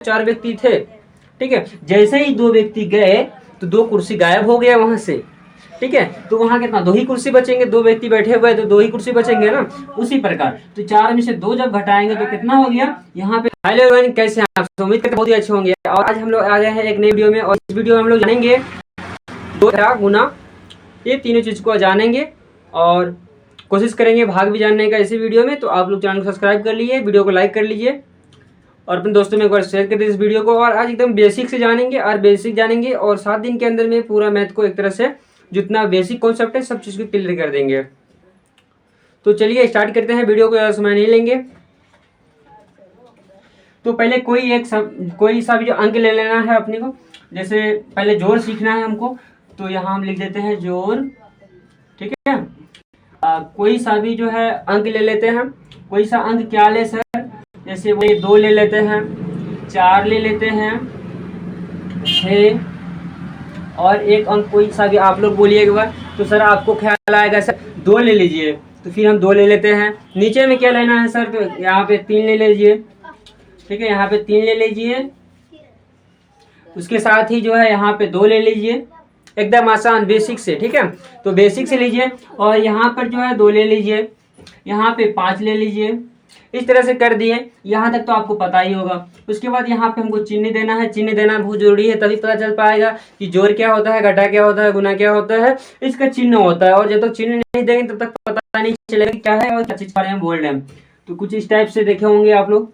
4 व्यक्ति थे, ठीक है। जैसे ही 2 व्यक्ति गए तो 2 कुर्सी गायब हो गया वहां से, ठीक है। तो वहां कितना 2 ही कुर्सी बचेंगे, 2 व्यक्ति बैठे हुए तो 2 ही कुर्सी बचेंगे ना। उसी प्रकार तो 4 में से 2 जब घटाएंगे तो कितना हो गया यहाँ पे। हेलो एवरीवन, कैसे हैं आप? उम्मीद करते बहुत ही अच्छे होंगे। और आज हम लोग आ गए हैं एक नई वीडियो में, और इस वीडियो में हम लोग जानेंगे 2 गुना, ये तीनों चीज को जानेंगे और कोशिश करेंगे भाग भी जानने का इसी वीडियो में। तो आप लोग चैनल को सब्सक्राइब कर लीजिए, वीडियो को लाइक कर लीजिए और अपने दोस्तों में एक बार शेयर कर दीजिए इस वीडियो को। और आज एकदम बेसिक से जानेंगे और 7 दिन के अंदर में पूरा मैथ को एक तरह से जितना बेसिक कॉन्सेप्ट है सब चीज़ को क्लियर कर देंगे। तो चलिए स्टार्ट करते हैं, वीडियो को ज़्यादा समय नहीं लेंगे। तो पहले कोई सा भी जो अंक ले लेना है अपने को। जैसे पहले जोड़ सीखना है हमको, तो यहाँ हम लिख देते हैं जोड़, ठीक है। कोई सा भी जो है अंक ले लेते हैं। कोई सा अंक क्या ले सर? जैसे वो 2 ले लेते हैं, 4 ले लेते हैं, 6 और एक अंक कोई सा भी आप लोग बोलिए एक बार। तो सर आपको ख्याल आएगा सर 2 ले लीजिए, तो फिर हम 2 ले लेते हैं। नीचे में क्या लेना है सर? तो यहाँ पे 3 ले लीजिए, ठीक है। यहाँ पे 3 ले लीजिए, उसके साथ ही जो है यहाँ पे 2 ले लीजिए, एकदम आसान बेसिक से, ठीक है। तो बेसिक से लीजिए और यहाँ पर जो है 2 ले लीजिए, यहाँ पे 5 ले लीजिए। इस तरह से कर दिए, यहाँ तक तो आपको पता ही होगा। उसके बाद यहाँ पे हमको चिन्ह देना है। चिन्ह देना बहुत जरूरी है, तभी पता चल पाएगा कि जोड़ क्या होता है, घटा क्या होता है, गुना क्या होता है। इसका चिन्ह होता है, और जब तक चिन्ह नहीं देंगे तब तक पता नहीं चलेगा क्या है और क्या चीज बारे में बोल रहे हैं। तो कुछ इस टाइप से देखे होंगे आप लोग।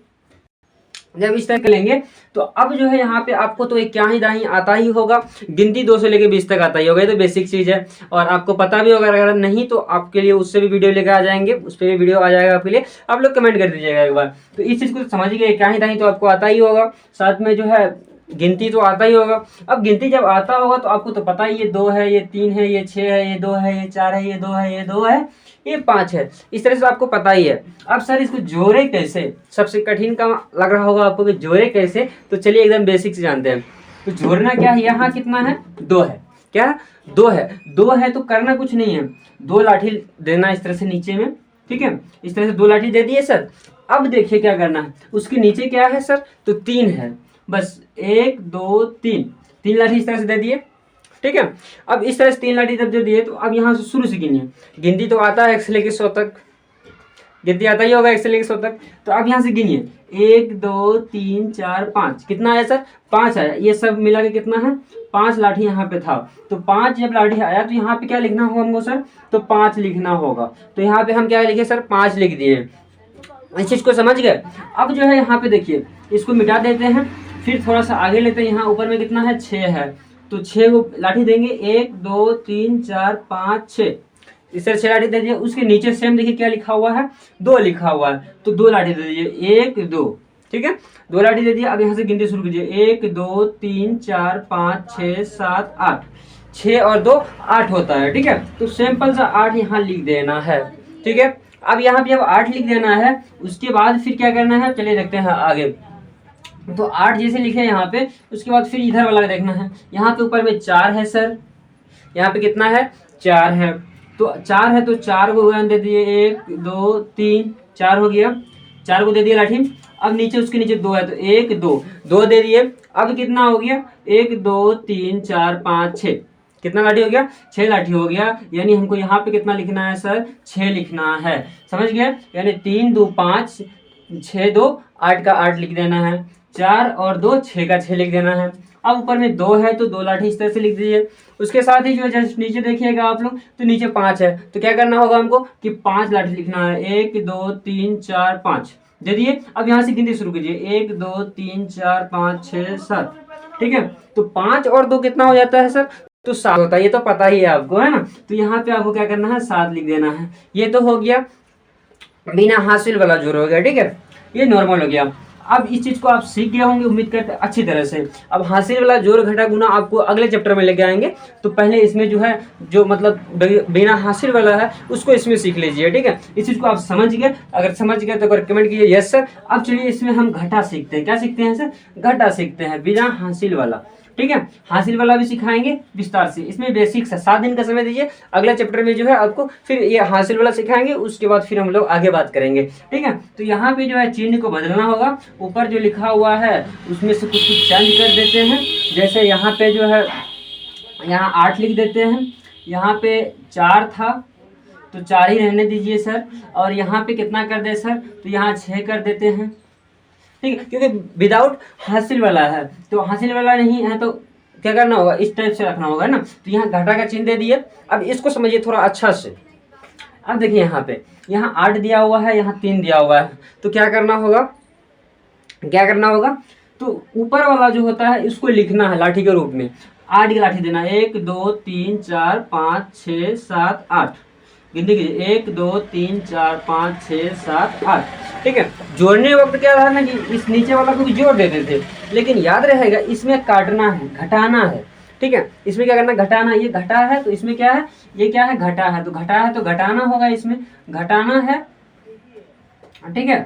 जब इस तरह करेंगे तो अब जो है यहाँ पे आपको तो एक क्या ही दाही आता ही होगा, गिनती 2 से लेके 20 तक आता ही होगा। ये तो बेसिक चीज है और आपको पता भी होगा। अगर नहीं तो आपके लिए उससे भी वीडियो लेकर आ जाएंगे, उस पर भी वीडियो आ जाएगा आपके लिए, आप लोग कमेंट कर दीजिएगा एक बार। तो इस चीज को समझ गए, क्या ही दाही तो आपको आता ही होगा। साथ में जो है गिनती तो आता ही होगा। अब गिनती जब आता होगा तो आपको तो पता ही, ये 2 है, ये 3 है, ये 6 है, ये 2 है, ये 4 है, ये 2 है, ये 2 है, ये 5 है। इस तरह से आपको पता ही है। अब सर इसको जोड़े कैसे? सबसे कठिन काम लग रहा होगा आपको कि जोड़े कैसे। तो चलिए एकदम बेसिक से जानते हैं। तो जोड़ना क्या है? यहाँ कितना है? 2 है। क्या? 2 है। 2 है तो करना कुछ नहीं है, 2 लाठी देना इस तरह से नीचे में, ठीक है। इस तरह से 2 लाठी दे दिए सर। अब देखिए क्या करना है, उसके नीचे क्या है सर? तो 3 है। बस 1 2 3 लाठी इस तरह से दे दिए, ठीक है। अब इस तरह से 3 लाठी जब दे दिए तो अब यहाँ से शुरू से गिनिए। गिनती तो आता है 1 से लेकर 100 तक, गिनती आता ही होगा 1 से लेकर 100 तक। तो अब यहाँ से गिनिए 1 2 3 4 5। कितना आया सर? 5 आया। ये सब मिला के कितना है? 5 लाठी यहाँ पे था। तो 5 जब लाठी आया तो यहाँ पे क्या लिखना होगा हमको सर? तो 5 लिखना होगा। तो यहाँ पे हम क्या लिखे सर? 5 लिख दिए। इस चीज को समझ गए। अब जो है यहाँ पे देखिए, इसको मिटा देते हैं, फिर थोड़ा सा आगे लेते हैं। यहाँ ऊपर में कितना है? 6 है। तो 6 को लाठी देंगे, 1 2 3 4 5 6। इस तरह 6 लाठी दे दिए। उसके नीचे सेम देखिए क्या लिखा हुआ है? 2 लिखा हुआ है। तो 2 लाठी दे दीजिए, 1 2, ठीक है। 2 लाठी दे दिया। अब यहाँ से गिनती शुरू कीजिए, 1 2 3 4 5 6 7 8। 6 और 2 8 होता है, ठीक है। तो सिंपल सा 8 यहाँ लिख देना है, ठीक है। अब यहाँ पे अब 8 लिख देना है। उसके बाद फिर क्या करना है, चलिए देखते हैं आगे। तो 8 जैसे लिखे यहाँ पे, उसके बाद फिर इधर वाला देखना है। यहाँ पे ऊपर में 4 है सर, यहाँ पे कितना है? 4 है। तो 4 है तो 4 को उदाहरण दे दिए, 1 2 3 4 हो गया। 4 को दे दिया लाठी। अब नीचे उसके नीचे 2 है तो 1 2 2 दे दिए। अब कितना हो गया? 1 2 3 4 5 6। कितना लाठी हो गया? 6 लाठी हो गया। यानी हमको यहाँ पे कितना लिखना है सर? 6 लिखना है। समझ गए? यानी 3 2 5 6 2 8 का 8 लिख देना है। 4 और 2 6 का 6 लिख देना है। अब ऊपर में 2 है तो 2 लाठी इस तरह से लिख दीजिए। उसके साथ ही जो है जस्ट नीचे देखिएगा आप लोग, तो नीचे 5 है। तो क्या करना होगा हमको कि 5 लाठी लिखना है। 1 2 3 4 5 दे दिए। अब यहाँ से गिनती शुरू कीजिए, 1 2 3 4 5 6 7, ठीक है। तो 5 और 2 कितना हो जाता है सर? तो 7 होता है। ये तो पता ही है आपको, है ना। तो यहाँ पे आपको क्या करना है? 7 लिख देना है। ये तो हो गया बिना हासिल वाला जोड़ हो गया, ठीक है। ये नॉर्मल हो गया। अब इस चीज को आप सीख गए होंगे उम्मीद करते हैं अच्छी तरह से। अब हासिल वाला जोड़ घटा गुना आपको अगले चैप्टर में लेके आएंगे। तो पहले इसमें जो है जो मतलब बिना हासिल वाला है उसको इसमें सीख लीजिए, ठीक है। इस चीज को आप समझ गए? अगर समझ गए तो कमेंट कीजिए यस सर। अब चलिए इसमें हम घटा सीखते हैं। क्या सीखते हैं सर? घटा सीखते हैं, बिना हासिल वाला। ठीक है। हासिल वाला भी सिखाएंगे विस्तार से, इसमें बेसिक्स है। 7 दिन का समय दीजिए, अगला चैप्टर में जो है आपको फिर ये हासिल वाला सिखाएंगे, उसके बाद फिर हम लोग आगे बात करेंगे, ठीक है। तो यहाँ पे जो है चिन्ह को बदलना होगा, ऊपर जो लिखा हुआ है उसमें से कुछ कुछ चेंज कर देते हैं। जैसे यहाँ पे जो है यहाँ 8 लिख देते हैं, यहाँ पे 4 था तो 4 ही रहने दीजिए सर, और यहाँ पे कितना कर दे सर, तो यहाँ 6 कर देते हैं, ठीक है। क्योंकि विदाउट हासिल वाला है, तो हासिल वाला नहीं है तो क्या करना होगा, इस टाइप से रखना होगा ना। तो यहाँ घटा का चिन्ह दे दिए। अब इसको समझिए थोड़ा अच्छा से। अब देखिए यहाँ पे, यहाँ 8 दिया हुआ है, यहाँ 3 दिया हुआ है, तो क्या करना होगा, तो ऊपर वाला जो होता है इसको लिखना है लाठी के रूप में। 8 की लाठी देना, 1 2 3 4 5 6 7 8, गिनती कीजिए, 1 2 3 4 5 6 7 8, ठीक है। जोड़ने वक्त क्या था ना कि इस नीचे वाला को भी जोड़ देते थे, लेकिन याद रहेगा इसमें काटना है, घटाना है, ठीक है। इसमें क्या करना, घटाना। ये घटा है तो इसमें क्या है, ये क्या है, घटा है, तो घटा है तो घटाना होगा, इसमें घटाना है, ठीक है,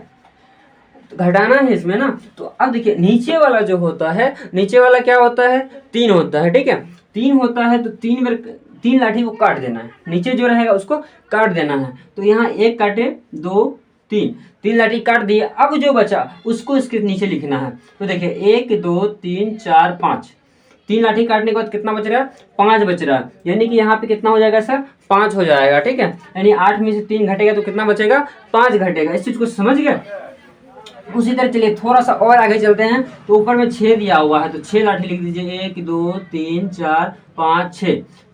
तो घटाना है इसमें ना। तो अब देखिए नीचे वाला जो होता है, नीचे वाला क्या होता है, 3 होता है, ठीक है। 3 होता है तो 3 बार 3 लाठी को काट देना है, नीचे जो रहेगा उसको काट देना है। तो यहाँ 1 काटे, 2 3, 3 लाठी काट दिए। अब जो बचा उसको इसके नीचे लिखना है। तो देखिए 1 2 3 4 5, 3 लाठी काटने के बाद कितना बच रहा है, 5 बच रहा है, यानी कि यहाँ पे कितना हो जाएगा सर, 5 हो जाएगा, ठीक है। यानी 8 में से 3 घटेगा तो कितना बचेगा, 5 घटेगा। इस चीज को समझ गए। उसी तरह चलिए थोड़ा सा और आगे चलते हैं। तो ऊपर में 6 दिया हुआ है, तो 6 लाठी लिख दीजिए, 1 2 3 4 5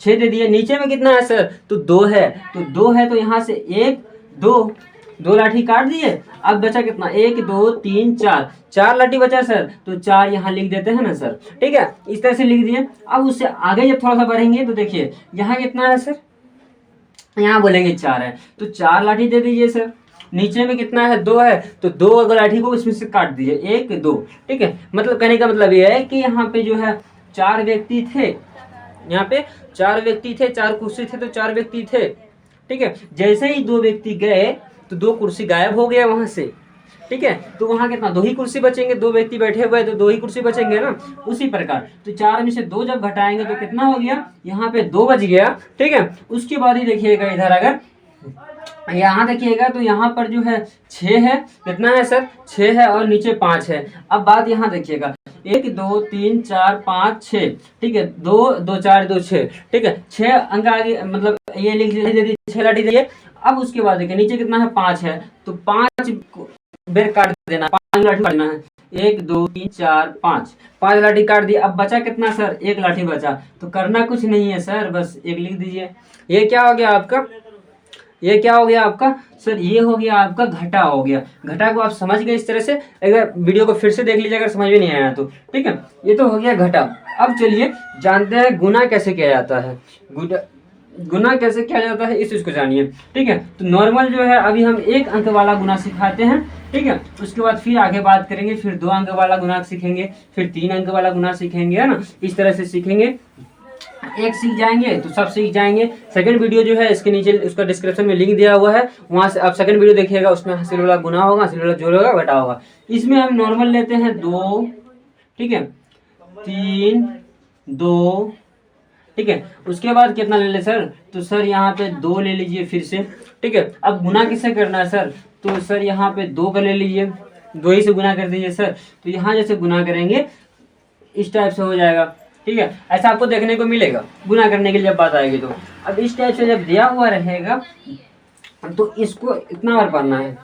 6 दे दिए। नीचे में कितना है सर, तो 2 है, तो 2 है तो यहाँ से 1 2 लाठी काट दिए। अब बचा कितना, 1 2 3 4 लाठी बचा सर, तो 4 यहाँ लिख देते हैं ना सर, ठीक है। इस तरह से लिख दिए। अब उससे आगे जब थोड़ा सा बढ़ेंगे तो देखिए यहाँ कितना है सर, यहाँ बोलेंगे 4 है, तो 4 लाठी दे दीजिए सर। नीचे में कितना है, 2 है, तो 2 लाठी को इसमें से काट दीजिए, 1 2, ठीक है। मतलब कहने का मतलब ये है कि यहाँ पे जो है 4 व्यक्ति थे, यहाँ पे 4 व्यक्ति थे, 4 कुर्सी थे तो 4 व्यक्ति थे, ठीक है। जैसे ही 2 व्यक्ति गए तो 2 कुर्सी गायब हो गया वहां से, ठीक है। तो वहां कितना, 2 ही कुर्सी बचेंगे, 2 व्यक्ति बैठे हुए तो 2 ही कुर्सी बचेंगे ना। उसी प्रकार तो 4 में से 2 जब घटाएंगे तो कितना हो गया, यहाँ पे 2 बच गया, ठीक है। उसके बाद ही देखिएगा इधर, अगर यहाँ देखिएगा तो यहाँ पर जो है 6 है, कितना है सर, 6 है, और नीचे 5 है। अब बात यहाँ देखिएगा, 1 2 3 4 5 6, ठीक है, 2 2 4 2 6, ठीक है। 6 अंक आगे, मतलब ये लिख दीजिए, 6 लाठी दीजिए। अब उसके बाद देखिए नीचे कितना है, 5 है, तो 5 बेर काट देना, 5 लाठी काटना है, 1 2 3 4 5 लाठी काट दी। अब बचा कितना सर, 1 लाठी बचा, तो करना कुछ नहीं है सर, बस 1 लिख दीजिए। ये क्या हो गया आपका, ये क्या हो गया आपका सर, ये हो गया आपका घटा हो गया। घटा को आप समझ गए इस तरह से, अगर वीडियो को फिर से देख लीजिए अगर समझ में नहीं आया तो, ठीक है। ये तो हो गया घटा। अब चलिए जानते हैं गुना कैसे किया जाता है। गुना कैसे किया जाता है इस चीज को जानिए, ठीक है। तो नॉर्मल जो है अभी हम 1 अंक वाला गुना सिखाते हैं, ठीक है। उसके बाद फिर आगे बात करेंगे, फिर 2 अंक वाला गुना सीखेंगे, फिर 3 अंक वाला गुना सीखेंगे, है ना। इस तरह से सीखेंगे, एक सीख जाएंगे तो सब सीख जाएंगे। सेकंड वीडियो जो है इसके नीचे उसका डिस्क्रिप्शन में लिंक दिया हुआ है, वहां से आप सेकंड वीडियो देखिएगा, उसमें हासिल वाला गुना होगा, हासिल वाला जोड़ होगा, घटा होगा। इसमें हम नॉर्मल लेते हैं 2, ठीक है, 3 2, ठीक है। उसके बाद कितना ले ले सर, तो सर यहाँ पे 2 ले लीजिए फिर से, ठीक है। अब गुना किससे करना है सर, तो सर यहाँ पे 2 का ले लीजिए, 2 ही से गुना कर दीजिए सर। तो यहाँ जैसे गुना करेंगे इस टाइप से हो जाएगा, ठीक है। ऐसा आपको देखने को मिलेगा गुना करने के लिए जब बात आएगी तो। अब इस टाइप से जब दिया हुआ रहेगा तो इसको इतना बार पढ़ना है,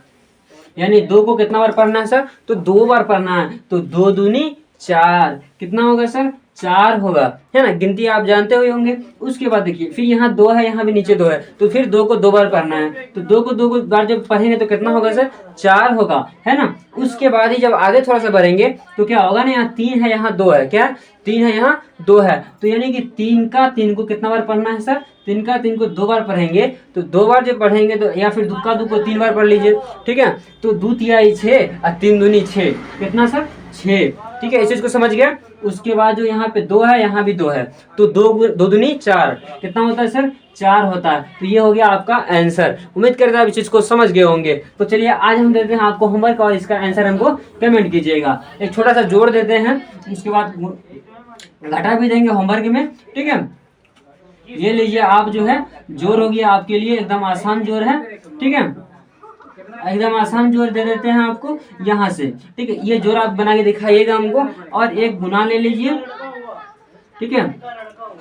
यानी 2 को कितना बार पढ़ना है सर, तो 2 बार पढ़ना है। तो 2 दूनी 4, कितना होगा सर, 4 होगा, है ना। गिनती आप जानते हुए होंगे। उसके बाद देखिए फिर यहाँ 2 है, यहाँ भी नीचे 2 है, तो फिर 2 को 2 बार पढ़ना है। तो 2 को 2 बार जब पढ़ेंगे तो कितना होगा सर, 4 होगा, है ना। उसके बाद ही जब आगे थोड़ा सा बढ़ेंगे तो क्या होगा ना, यहाँ 3 है, यहाँ 2 है, क्या 3 है, यहाँ 2 है। तो यानी कि 3 का 3 को कितना बार पढ़ना है सर, 3 का 3 को 2 बार पढ़ेंगे। तो 2 बार जब पढ़ेंगे तो, या फिर 2 का 2 को 3 बार पढ़ लीजिए, ठीक है। तो 2 तिहाई 6 और 3 दूनी 6, कितना सर, 6, ठीक है। इस चीज को समझ गया। उसके बाद जो यहाँ पे 2 है, यहाँ भी 2 है, तो 2 दूनी 4, कितना होता है सर, 4 होता है। तो ये हो गया आपका आंसर। उम्मीद करता है आप इस चीज को समझ गए होंगे। तो चलिए आज हम देते हैं आपको होमवर्क और इसका आंसर हमको कमेंट कीजिएगा। एक छोटा सा जोड़ देते हैं, उसके बाद घटा भी देंगे होमवर्क में, ठीक है। ये लीजिए आप जो है जोर हो गया आपके लिए एकदम आसान जोर है, ठीक है, एकदम आसान जोर दे देते हैं आपको यहाँ से, ठीक है। ये जोर आप बना के दिखाइएगा हमको। और एक गुना ले लीजिए, ठीक है,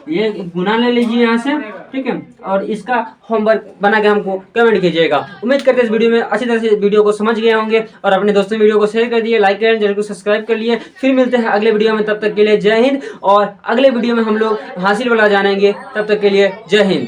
ये गुना ले लीजिए यहाँ से, ठीक है। और इसका होमवर्क बना के हमको कमेंट कीजिएगा। उम्मीद करते हैं इस वीडियो में अच्छी तरह से वीडियो को समझ गए होंगे और अपने दोस्तों वीडियो को शेयर कर दिए, लाइक करें, चैनल को सब्सक्राइब कर लिए। फिर मिलते हैं अगले वीडियो में, तब तक के लिए जय हिंद। और अगले वीडियो में हम लोग हासिल वाला जानेंगे, तब तक के लिए जय हिंद।